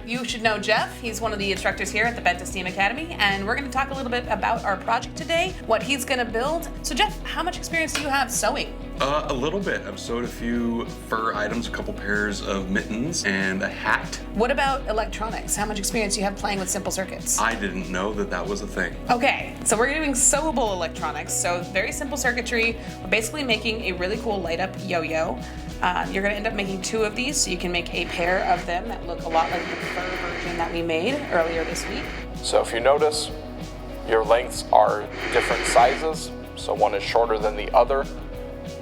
You should know Jeff. He's one of the instructors here at the Benteh STEAM Academy, and we're going to talk a little bit about our project today, what he's going to build. So Jeff, how much experience do you have sewing? A little bit. I've sewed a few fur items, a couple pairs of mittens, and a hat. What about electronics? How much experience do you have playing with simple circuits? I didn't know that that was a thing. Okay, so we're doing sewable electronics, so very simple circuitry. We're basically making a really cool light-up yo-yo. You're going to end up making 2 of these, so you can make a pair of them that look a lot like the fur version that we made earlier this week. So if you notice, your lengths are different sizes, so one is shorter than the other.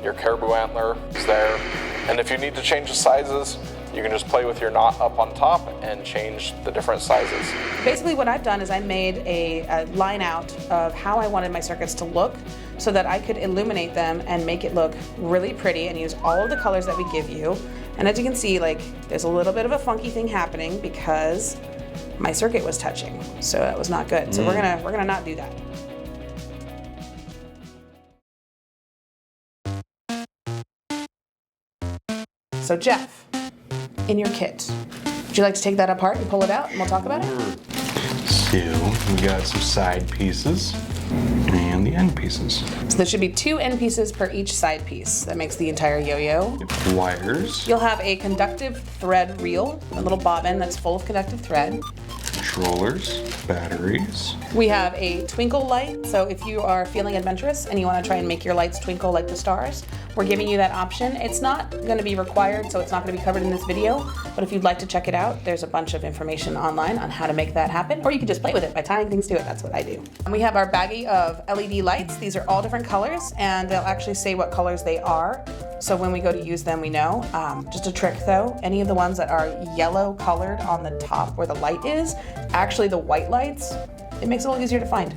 Your caribou antler is there, and if you need to change the sizes, you can just play with your knot up on top and change the different sizes. Basically what I've done is I made a line out of how I wanted my circuits to look so that I could illuminate them and make it look really pretty and use all of the colors that we give you. And as you can see, like, there's a little bit of a funky thing happening because my circuit was touching, so that was not good. So we're gonna not do that. So Jeff, in your kit, would you like to take that apart and pull it out and we'll talk about it? So we got some side pieces and the end pieces. So there should be 2 end pieces per each side piece. That makes the entire yo-yo. Wires. You'll have a conductive thread reel, a little bobbin that's full of conductive thread. Controllers, batteries. We have a twinkle light, so if you are feeling adventurous and you want to try and make your lights twinkle like the stars, we're giving you that option. It's not going to be required, so it's not going to be covered in this video, but if you'd like to check it out, there's a bunch of information online on how to make that happen, or you can just play with it by tying things to it. That's what I do. And we have our baggie of LED lights. These are all different colors, and they'll actually say what colors they are, so when we go to use them, we know. Just a trick though, any of the ones that are yellow colored on the top where the light is, actually the white lights, it makes it a little easier to find.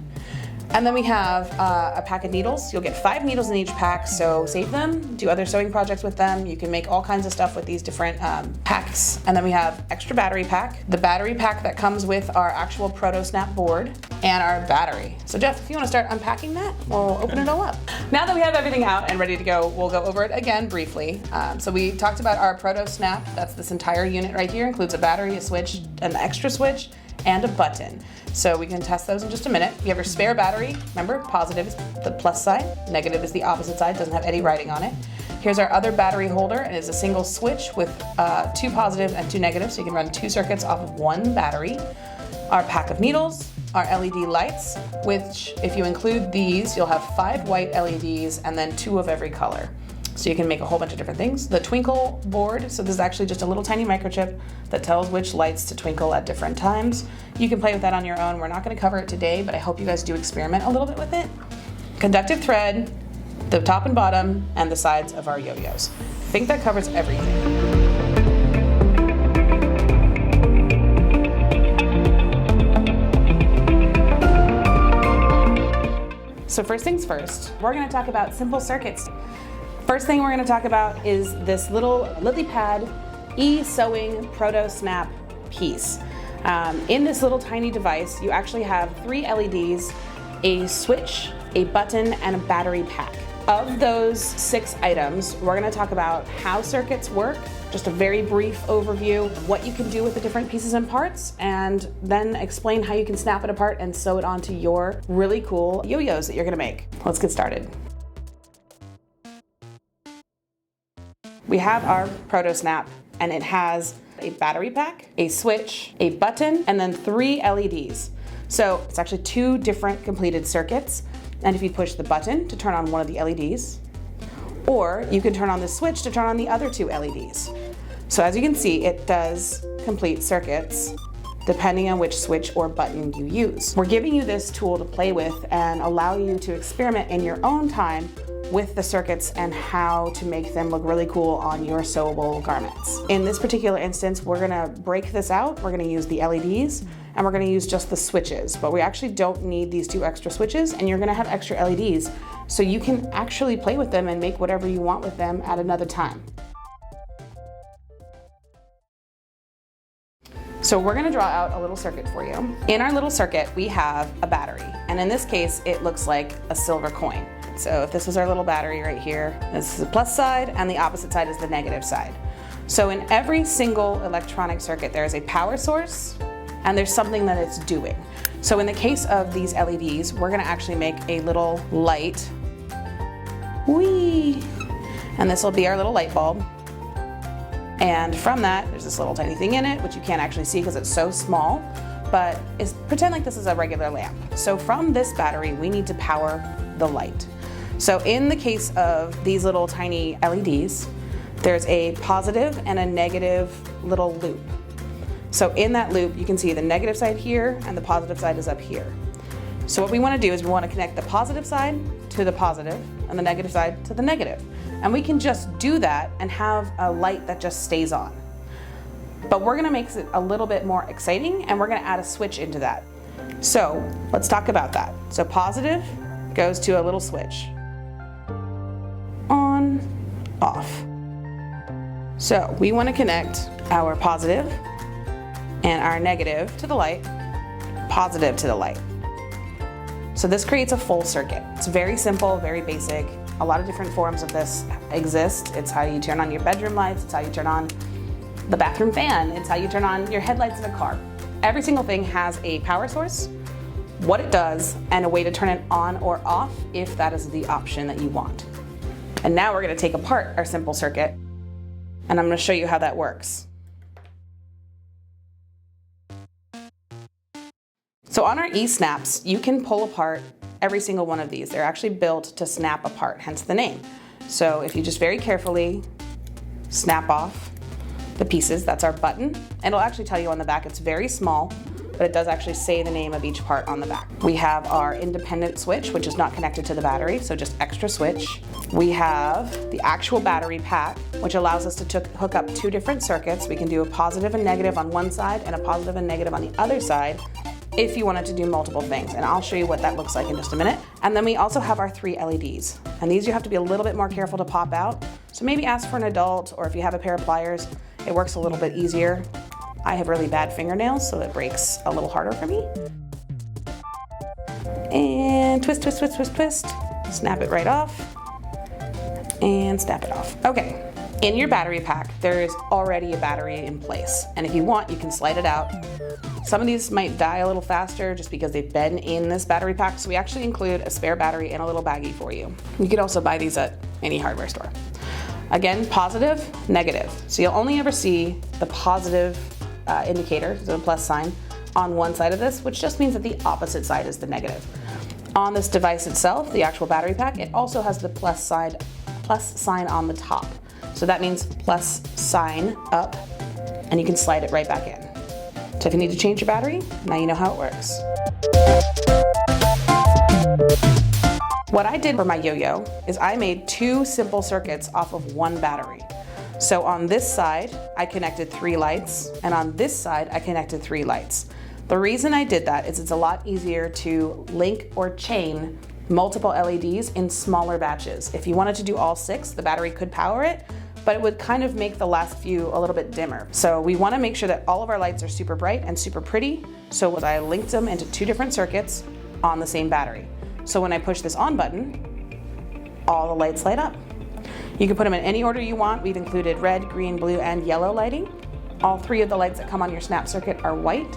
And then we have a pack of needles. You'll get 5 needles in each pack, so save them, do other sewing projects with them. You can make all kinds of stuff with these different packs. And then we have extra battery pack, the battery pack that comes with our actual Proto Snap board, and our battery. So Jeff, if you want to start unpacking that, we'll open it all up. Now that we have everything out and ready to go, we'll go over it again briefly. So we talked about our Proto Snap. That's this entire unit right here. Includes a battery, a switch, an extra switch, and a button. So we can test those in just a minute. You have your spare battery. Remember, positive is the plus side, negative is the opposite side, doesn't have any writing on it. Here's our other battery holder, and it's a single switch with 2 positives and 2 negatives, so you can run 2 circuits off of 1 battery. Our pack of needles, our LED lights, which if you include these, you'll have 5 white LEDs and then 2 of every color. So you can make a whole bunch of different things. The twinkle board, so this is actually just a little tiny microchip that tells which lights to twinkle at different times. You can play with that on your own. We're not gonna cover it today, but I hope you guys do experiment a little bit with it. Conductive thread, the top and bottom, and the sides of our yo-yos. I think that covers everything. So first things first, we're gonna talk about simple circuits. First thing we're gonna talk about is this little LILLYPAD e-sewing Proto Snap piece. In this little tiny device, you actually have 3 LEDs, a switch, a button, and a battery pack. Of those 6 items, we're gonna talk about how circuits work, just a very brief overview, what you can do with the different pieces and parts, and then explain how you can snap it apart and sew it onto your really cool yo-yos that you're gonna make. Let's get started. We have our Proto Snap, and it has a battery pack, a switch, a button, and then 3 LEDs. So it's actually 2 different completed circuits. And if you push the button to turn on one of the LEDs, or you can turn on the switch to turn on the other 2 LEDs. So as you can see, it does complete circuits depending on which switch or button you use. We're giving you this tool to play with and allow you to experiment in your own time with the circuits and how to make them look really cool on your sewable garments. In this particular instance, we're gonna break this out. We're gonna use the LEDs and we're gonna use just the switches, but we actually don't need these 2 extra switches, and you're gonna have extra LEDs, so you can actually play with them and make whatever you want with them at another time. So we're gonna draw out a little circuit for you. In our little circuit, we have a battery, and in this case, it looks like a silver coin. So if this was our little battery right here, this is the plus side, and the opposite side is the negative side. So in every single electronic circuit, there is a power source and there's something that it's doing. So in the case of these LEDs, we're gonna actually make a little light. Whee! And this will be our little light bulb. And from that, there's this little tiny thing in it, which you can't actually see because it's so small, but pretend like this is a regular lamp. So from this battery, we need to power the light. So in the case of these little tiny LEDs, there's a positive and a negative little loop. So in that loop, you can see the negative side here and the positive side is up here. So what we want to do is we want to connect the positive side to the positive and the negative side to the negative. And we can just do that and have a light that just stays on. But we're going to make it a little bit more exciting and we're going to add a switch into that. So let's talk about that. So positive goes to a little switch. On, off. So we want to connect our positive and our negative to the light, positive to the light. So this creates a full circuit. It's very simple, very basic. A lot of different forms of this exist. It's how you turn on your bedroom lights, it's how you turn on the bathroom fan, it's how you turn on your headlights in a car. Every single thing has a power source, what it does, and a way to turn it on or off if that is the option that you want. And now we're going to take apart our simple circuit, and I'm going to show you how that works. So on our E-snaps, you can pull apart every single one of these. They're actually built to snap apart, hence the name. So if you just very carefully snap off the pieces, that's our button. And it'll actually tell you on the back, it's very small, but it does actually say the name of each part on the back. We have our independent switch, which is not connected to the battery, so just extra switch. We have the actual battery pack, which allows us to hook up two different circuits. We can do a positive and negative on one side and a positive and negative on the other side if you wanted to do multiple things. And I'll show you what that looks like in just a minute. And then we also have our 3 LEDs. And these you have to be a little bit more careful to pop out. So maybe ask for an adult, or if you have a pair of pliers, it works a little bit easier. I have really bad fingernails, so it breaks a little harder for me. And twist, twist, twist, twist, twist. Snap it right off. And snap it off. Okay, in your battery pack, there is already a battery in place. And if you want, you can slide it out. Some of these might die a little faster just because they've been in this battery pack, so we actually include a spare battery and a little baggie for you. You could also buy these at any hardware store. Again, positive, negative. So you'll only ever see the positive indicator, the plus sign, on one side of this, which just means that the opposite side is the negative. On this device itself, the actual battery pack, it also has the plus sign on the top. So that means plus sign up, and you can slide it right back in. So if you need to change your battery, now you know how it works. What I did for my yo-yo is I made 2 simple circuits off of 1 battery. So on this side, I connected 3 lights, and on this side, I connected 3 lights. The reason I did that is it's a lot easier to link or chain multiple LEDs in smaller batches. If you wanted to do all 6, the battery could power it, but it would kind of make the last few a little bit dimmer. So we want to make sure that all of our lights are super bright and super pretty. So I linked them into 2 different circuits on the same battery. So when I push this on button, all the lights light up. You can put them in any order you want. We've included red, green, blue, and yellow lighting. All 3 of the lights that come on your snap circuit are white,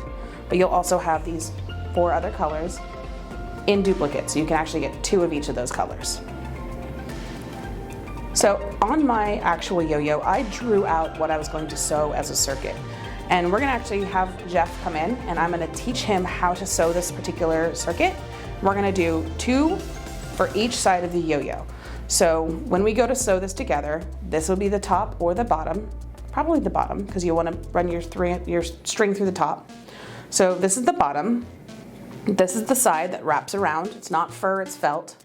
but you'll also have these 4 other colors in duplicate, so you can actually get 2 of each of those colors. So on my actual yo-yo, I drew out what I was going to sew as a circuit. And we're gonna actually have Jeff come in, and I'm gonna teach him how to sew this particular circuit. We're gonna do 2 for each side of the yo-yo. So when we go to sew this together, this will be the top or the bottom, probably the bottom, because you wanna run your string through the top. So this is the bottom. This is the side that wraps around. It's not fur, it's felt.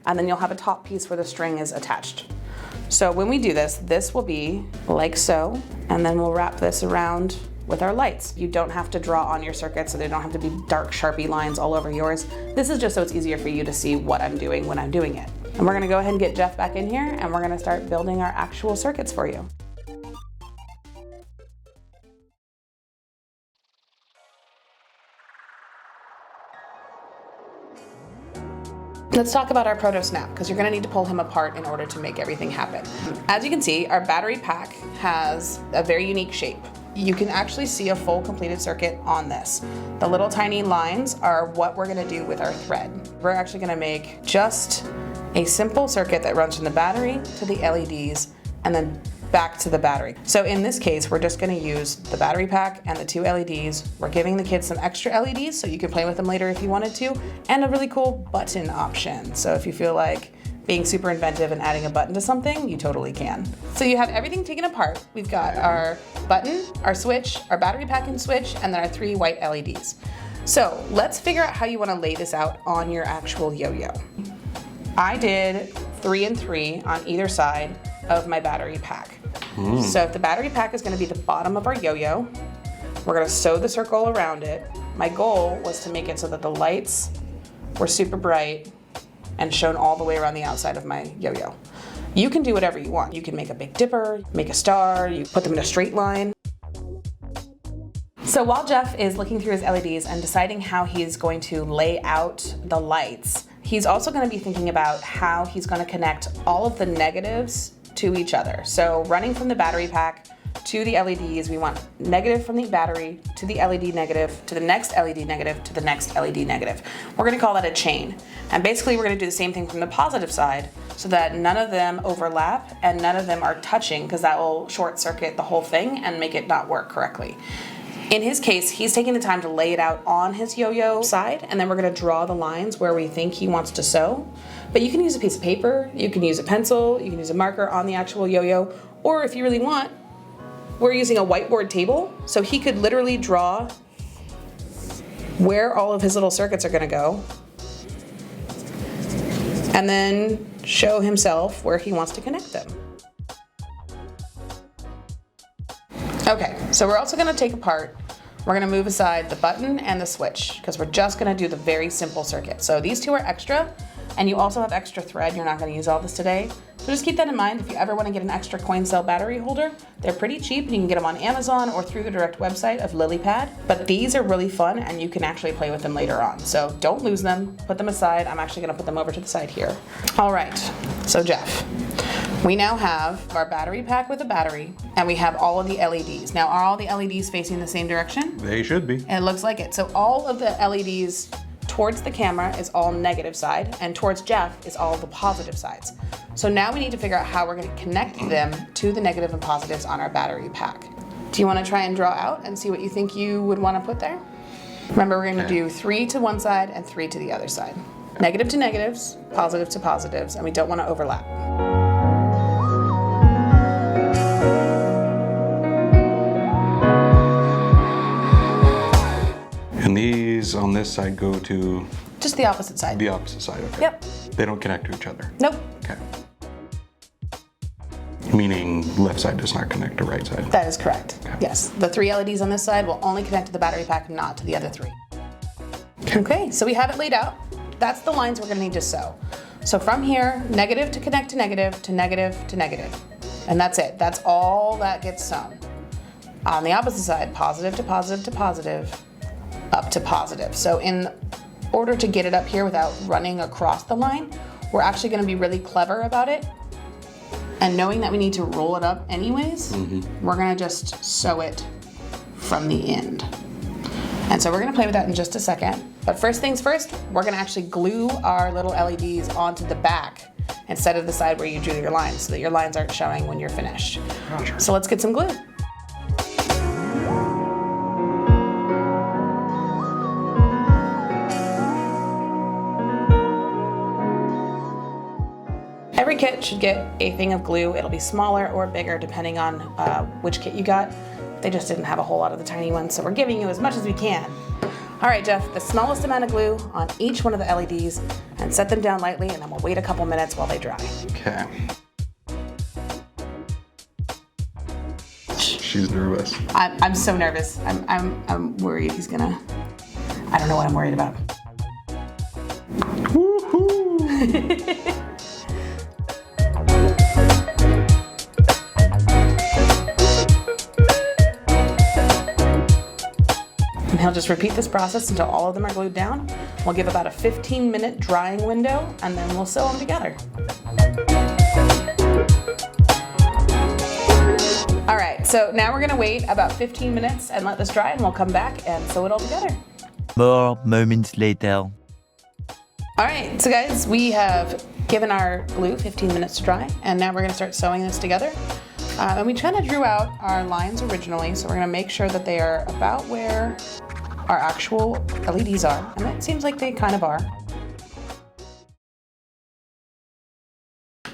And then you'll have a top piece where the string is attached. So when we do this, this will be like so, and then we'll wrap this around with our lights. You don't have to draw on your circuit, so they don't have to be dark Sharpie lines all over yours. This is just so it's easier for you to see what I'm doing when I'm doing it. And we're gonna go ahead and get Jeff back in here, and we're gonna start building our actual circuits for you. Let's talk about our proto snap, because you're going to need to pull him apart in order to make everything happen. As you can see, our battery pack has a very unique shape. You can actually see a full completed circuit on this. The little tiny lines are what we're going to do with our thread. We're actually going to make just a simple circuit that runs from the battery to the LEDs and then back to the battery. So in this case, we're just going to use the battery pack and the 2 LEDs. We're giving the kids some extra LEDs so you can play with them later if you wanted to, and a really cool button option. So if you feel like being super inventive and adding a button to something, you totally can. So you have everything taken apart. We've got our button, our switch, our battery pack and switch, and then our 3 white LEDs. So let's figure out how you want to lay this out on your actual yo-yo. I did 3 and 3 on either side of my battery pack. So if the battery pack is going to be the bottom of our yo-yo, we're going to sew the circle around it. My goal was to make it so that the lights were super bright and shown all the way around the outside of my yo-yo. You can do whatever you want. You can make a big dipper, make a star, you put them in a straight line. So while Jeff is looking through his LEDs and deciding how he's going to lay out the lights, he's also going to be thinking about how he's going to connect all of the negatives to each other. So running from the battery pack to the LEDs, we want negative from the battery to the LED negative to the next LED negative to the next LED negative. We're going to call that a chain. And basically we're going to do the same thing from the positive side so that none of them overlap and none of them are touching, because that will short circuit the whole thing and make it not work correctly. In his case, he's taking the time to lay it out on his yo-yo side, and then we're going to draw the lines where we think he wants to sew. But you can use a piece of paper, you can use a pencil, you can use a marker on the actual yo-yo, or if you really want, we're using a whiteboard table, so he could literally draw where all of his little circuits are going to go, and then show himself where he wants to connect them. Okay, so we're also going to take apart, we're going to move aside the button and the switch, because we're just going to do the very simple circuit. So these 2 are extra, and you also have extra thread. You're not going to use all this today. So just keep that in mind. If you ever want to get an extra coin cell battery holder, they're pretty cheap, and you can get them on Amazon or through the direct website of LILLYPAD. But these are really fun, and you can actually play with them later on. So don't lose them, put them aside. I'm actually going to put them over to the side here. All right, so Jeff, we now have our battery pack with a battery, and we have all of the LEDs. Now, are all the LEDs facing the same direction? They should be. It looks like it. So all of the LEDs towards the camera is all negative side, and towards Jeff is all the positive sides. So now we need to figure out how we're going to connect them to the negative and positives on our battery pack. Do you want to try and draw out and see what you think you would want to put there? Remember, we're going to do 3 to one side and 3 to the other side. Negative to negatives, positive to positives, and we don't want to overlap. And these on this side go to Just the opposite side. the opposite side. Okay. Yep. They don't connect to each other. Nope. Okay. Meaning left side does not connect to right side. That is correct. Okay. Yes. The 3 LEDs on this side will only connect to the battery pack, not to the other 3. Okay, so we have it laid out. That's the lines we're going to need to sew. So from here, negative to connect to negative to negative to negative. And that's it. That's all that gets sewn. On the opposite side, positive to positive to positive, up to positive. So in order to get it up here without running across the line, we're actually going to be really clever about it. And knowing that we need to roll it up anyways, we're going to just sew it from the end. And so we're going to play with that in just a second. But first things first, we're going to actually glue our little LEDs onto the back instead of the side where you drew your lines, so that your lines aren't showing when you're finished. Gotcha. So let's get some glue. Every kit should get a thing of glue. It'll be smaller or bigger depending on which kit you got. They just didn't have a whole lot of the tiny ones, so we're giving you as much as we can. All right, Jeff, the smallest amount of glue on each one of the LEDs, and set them down lightly, and then we'll wait a couple minutes while they dry. Okay. She's nervous. I'm so nervous. I'm worried he's gonna. I don't know what I'm worried about. Woohoo! And he'll just repeat this process until all of them are glued down. We'll give about a 15-minute drying window, and then we'll sew them together. All right, so now we're gonna wait about 15 minutes and let this dry, and we'll come back and sew it all together. More moments later. All right, so guys, we have given our glue 15 minutes to dry, and now we're gonna start sewing this together. And we kind of drew out our lines originally, so we're gonna make sure that they are about where our actual LEDs are, and it seems like they kind of are.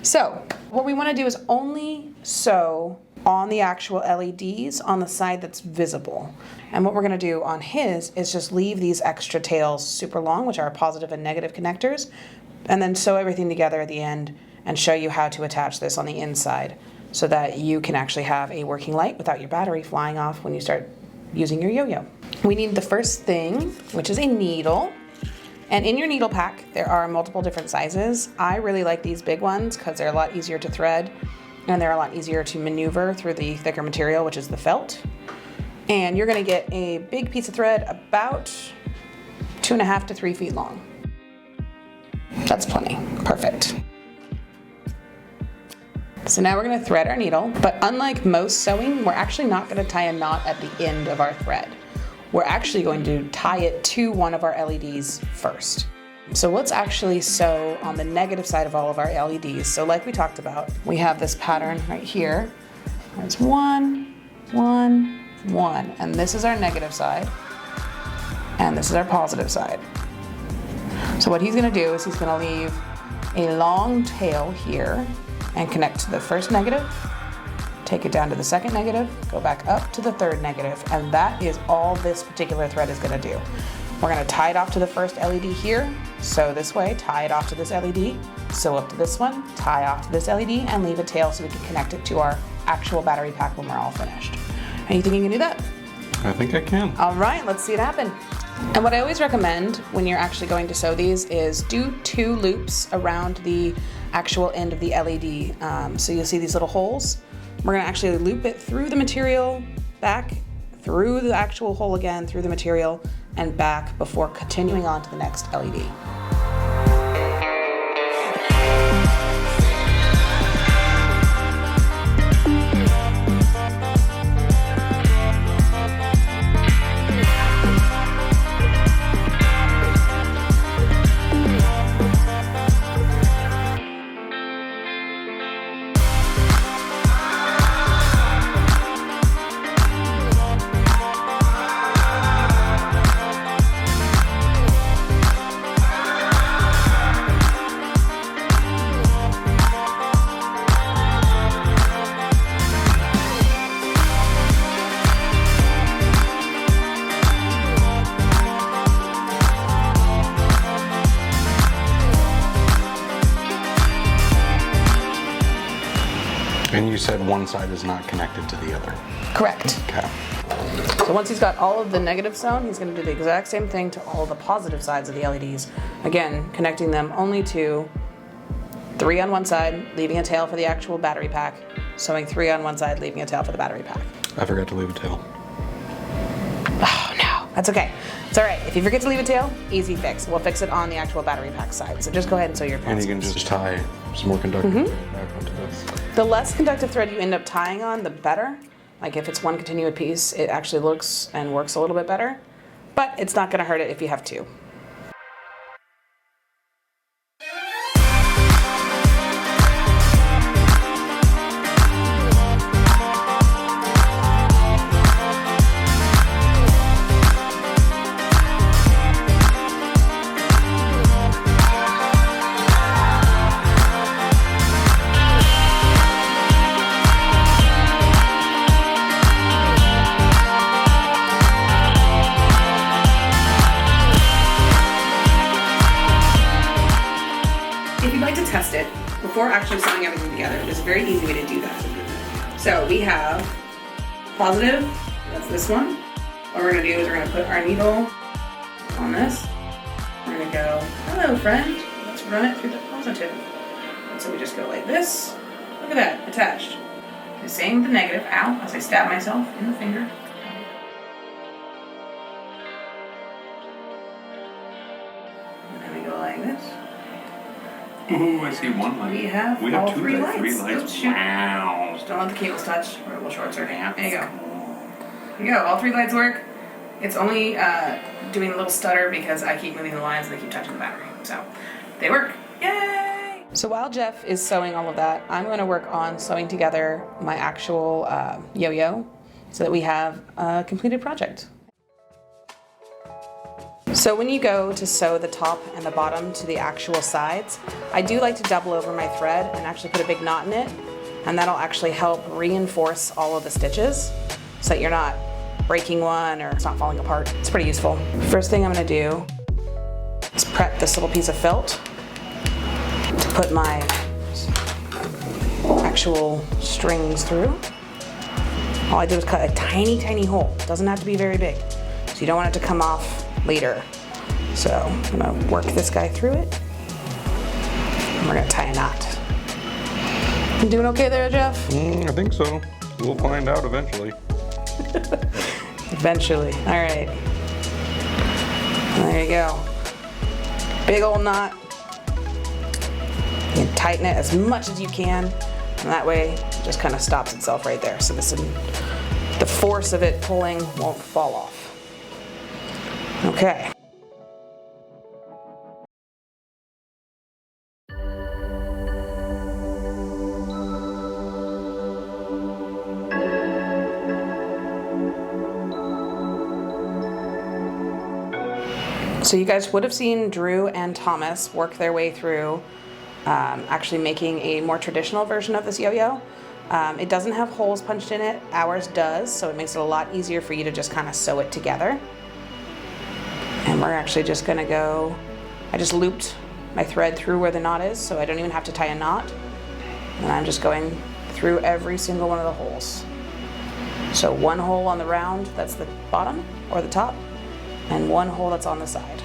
So what we wanna do is only sew on the actual LEDs on the side that's visible. And what we're gonna do on his is just leave these extra tails super long, which are positive and negative connectors, and then sew everything together at the end and show you how to attach this on the inside so that you can actually have a working light without your battery flying off when you start using your yo-yo. We need the first thing, which is a needle. And in your needle pack, there are multiple different sizes. I really like these big ones because they're a lot easier to thread and they're a lot easier to maneuver through the thicker material, which is the felt. And you're gonna get a big piece of thread about 2.5 to 3 feet long. That's plenty, perfect. So now we're gonna thread our needle, but unlike most sewing, we're actually not gonna tie a knot at the end of our thread. We're actually going to tie it to one of our LEDs first. So let's actually sew on the negative side of all of our LEDs. So like we talked about, we have this pattern right here. It's 1, 1, 1, and this is our negative side, and this is our positive side. So what he's gonna do is he's gonna leave a long tail here and connect to the first negative, take it down to the second negative, go back up to the third negative, and that is all this particular thread is gonna do. We're gonna tie it off to the first LED here, sew this way, tie it off to this LED, sew up to this one, tie off to this LED, and leave a tail so we can connect it to our actual battery pack when we're all finished. Are you think you can do that? I think I can. All right, let's see it happen. And what I always recommend when you're actually going to sew these is do 2 loops around the actual end of the LED. So you'll see these little holes. We're gonna actually loop it through the material, back, through the actual hole again, through the material, and back before continuing on to the next LED. And you said one side is not connected to the other. Correct. Okay. So once he's got all of the negative sewn, he's gonna do the exact same thing to all the positive sides of the LEDs. Again, connecting them only to 3 on one side, leaving a tail for the actual battery pack, sewing 3 on one side, leaving a tail for the battery pack. I forgot to leave a tail. Oh no, that's okay. It's all right. If you forget to leave a tail, easy fix. We'll fix it on the actual battery pack side. So just go ahead and sew your And pants. you can just tie some more conductive thread back onto this. The less conductive thread you end up tying on, the better. Like if it's one continuous piece, it actually looks and works a little bit better, but it's not gonna hurt it if you have 2. Test it before actually sewing everything together. There's a very easy way to do that. So we have positive, that's this one. What we're gonna do is we're gonna put our needle on this. We're gonna go, hello friend, let's run it through the positive. And so we just go like this. Look at that, attached. The same with the negative, ow, as I stab myself in the finger. like this. Ooh, I see one light. We have all three lights. Oops, wow. Just don't let the cables touch or it will short circuit. There you go. There you go. All three lights work. It's only doing a little stutter because I keep moving the lines and they keep touching the battery. So they work. Yay! So while Jeff is sewing all of that, I'm going to work on sewing together my actual yo-yo so that we have a completed project. So when you go to sew the top and the bottom to the actual sides, I do like to double over my thread and actually put a big knot in it, and that'll actually help reinforce all of the stitches so that you're not breaking one or it's not falling apart. It's pretty useful. First thing I'm going to do is prep this little piece of felt to put my actual strings through. All I did was cut a tiny, tiny hole. It doesn't have to be very big, so you don't want it to come off later. So I'm gonna work this guy through it, and we're gonna tie a knot. You doing okay there, Jeff? I think so. We'll find out eventually. Eventually. All right. There you go. Big old knot. You can tighten it as much as you can, and that way it just kind of stops itself right there. So the force of it pulling won't fall off. Okay. So you guys would have seen Drew and Thomas work their way through actually making a more traditional version of this yo-yo. It doesn't have holes punched in it. Ours does, so it makes it a lot easier for you to just kind of sew it together. And we're actually just gonna go, I just looped my thread through where the knot is, so I don't even have to tie a knot. And I'm just going through every single one of the holes. So one hole on the round, that's the bottom or the top, and one hole that's on the side.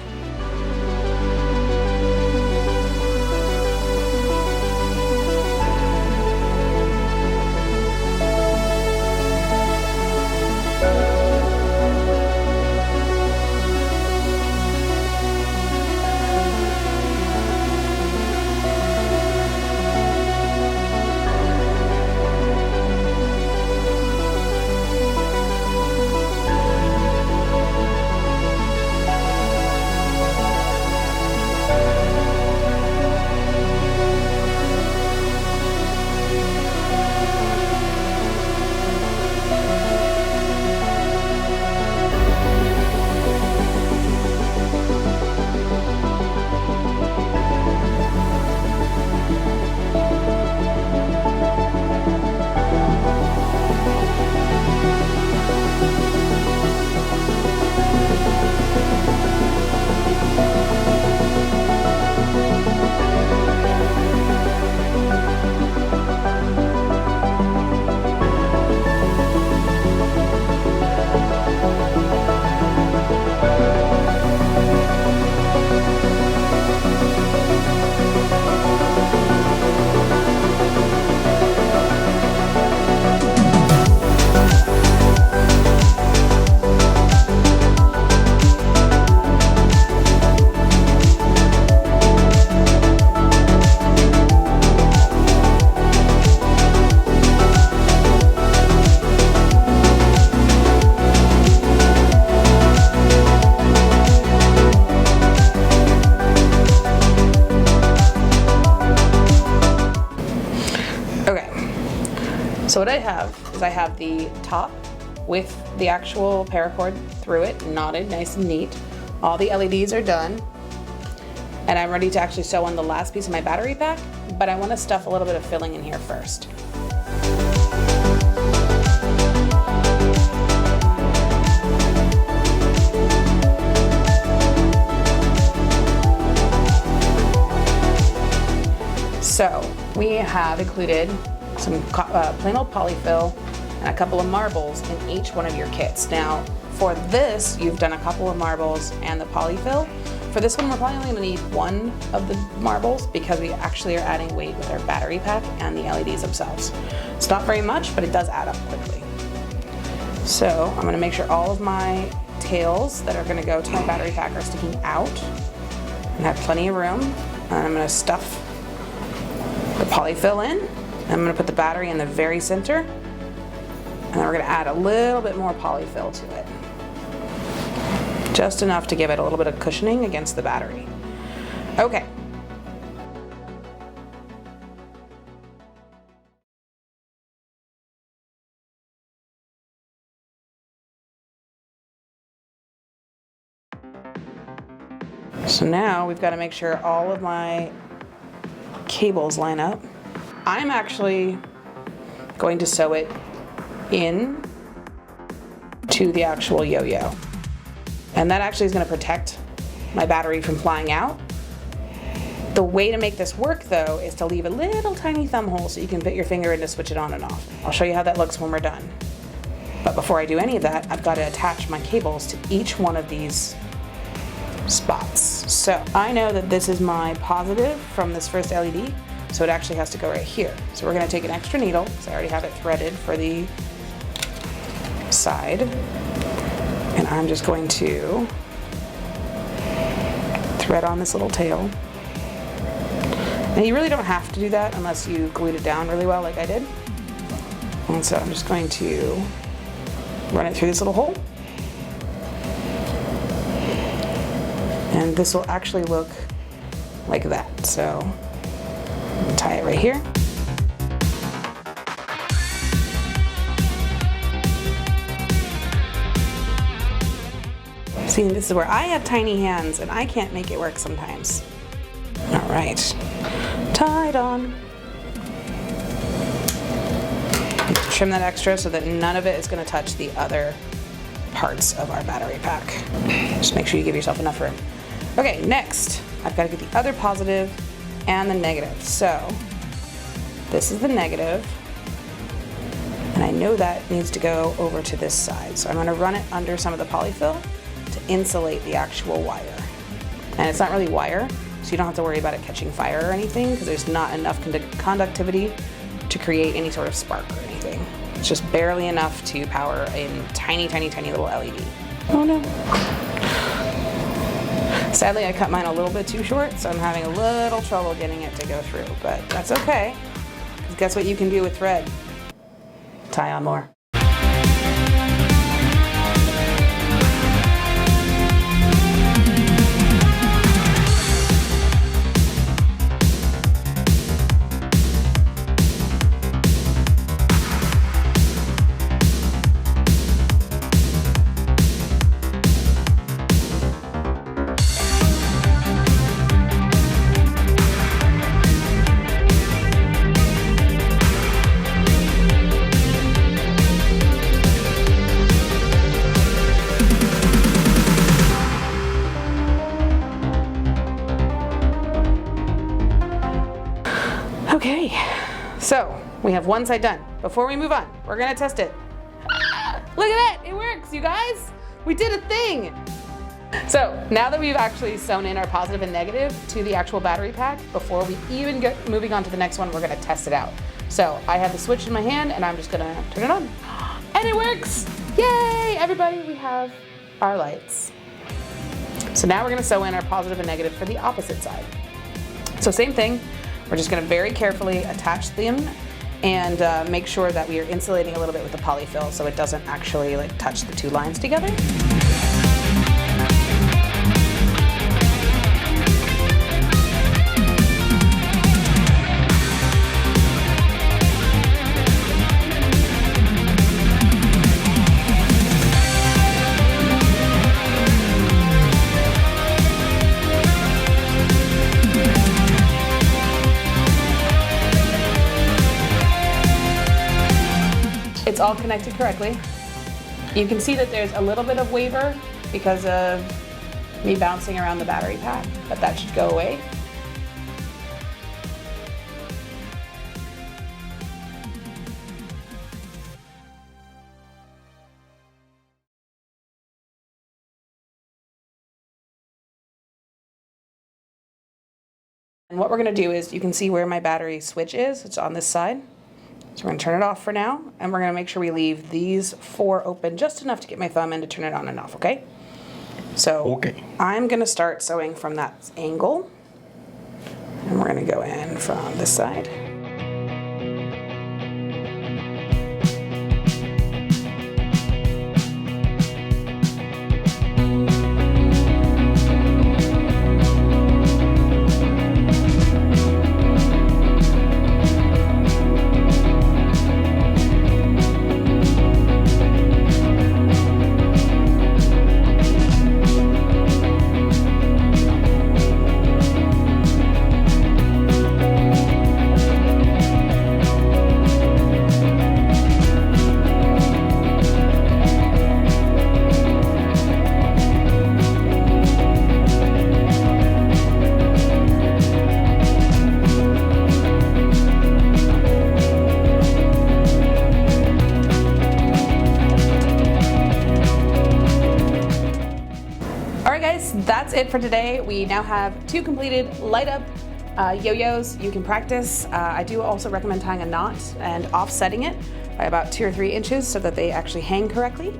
So what I have is I have the top with the actual paracord through it, knotted nice and neat. All the LEDs are done. And I'm ready to actually sew on the last piece of my battery pack, but I want to stuff a little bit of filling in here first. So we have included some plain old polyfill and a couple of marbles in each one of your kits. Now for this, you've done a couple of marbles and the polyfill. For this one, we're probably only gonna need one of the marbles because we actually are adding weight with our battery pack and the LEDs themselves. It's not very much, but it does add up quickly. So I'm gonna make sure all of my tails that are gonna go to my battery pack are sticking out. and have plenty of room. And I'm going to stuff the polyfill in. I'm going to put the battery in the very center. And then we're going to add a little bit more polyfill to it. Just enough to give it a little bit of cushioning against the battery. Okay. So now we've got to make sure all of my cables line up. I'm actually going to sew it in to the actual yo-yo. And that actually is going to protect my battery from flying out. The way to make this work though is to leave a little tiny thumb hole so you can put your finger in to switch it on and off. I'll show you how that looks when we're done. But before I do any of that, I've got to attach my cables to each one of these spots. So I know that this is my positive from this first LED, so it actually has to go right here. So we're going to take an extra needle, because I already have it threaded for the side, and I'm just going to thread on this little tail. Now you really don't have to do that unless you glued it down really well like I did. And so I'm just going to run it through this little hole. And this will actually look like that. So tie it right here. See, this is where I have tiny hands and I can't make it work sometimes. All right, tied on. Trim that extra so that none of it is going to touch the other parts of our battery pack. Just make sure you give yourself enough room. Okay, next, I've got to get the other positive and the negative. So this is the negative, and I know that needs to go over to this side. So I'm going to run it under some of the polyfill to insulate the actual wire. And it's not really wire, so you don't have to worry about it catching fire or anything, because there's not enough conductivity to create any sort of spark or anything. It's just barely enough to power a tiny, tiny, tiny little LED. Oh no. Sadly, I cut mine a little bit too short, so I'm having a little trouble getting it to go through, but that's okay. Because guess what you can do with thread? Tie on more. Okay, so we have one side done. Before we move on, we're gonna test it. Look at that, it works, you guys. We did a thing. So now that we've actually sewn in our positive and negative to the actual battery pack, before we even get moving on to the next one, we're gonna test it out. So I have the switch in my hand and I'm just gonna turn it on. And it works, yay! Everybody, we have our lights. So now we're gonna sew in our positive and negative for the opposite side. So same thing. We're just going to very carefully attach them and make sure that we are insulating a little bit with the polyfill so it doesn't actually like touch the two lines together. It's all connected correctly. You can see that there's a little bit of waver because of me bouncing around the battery pack, but that should go away. And what we're gonna do is, you can see where my battery switch is. It's on this side. So we're going to turn it off for now, and we're going to make sure we leave these 4 open just enough to get my thumb in to turn it on and off, okay? So Okay. I'm gonna start sewing from that angle, and we're gonna go in from this side. That's it for today. We now have 2 completed light up yo-yos you can practice. I do also recommend tying a knot and offsetting it by about 2 or 3 inches so that they actually hang correctly.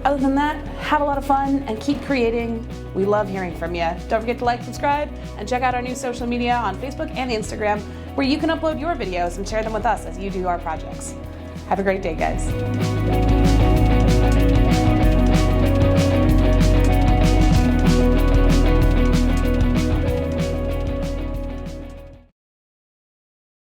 Other than that, have a lot of fun and keep creating. We love hearing from you. Don't forget to like, subscribe, and check out our new social media on Facebook and Instagram, where you can upload your videos and share them with us as you do our projects. Have a great day, guys.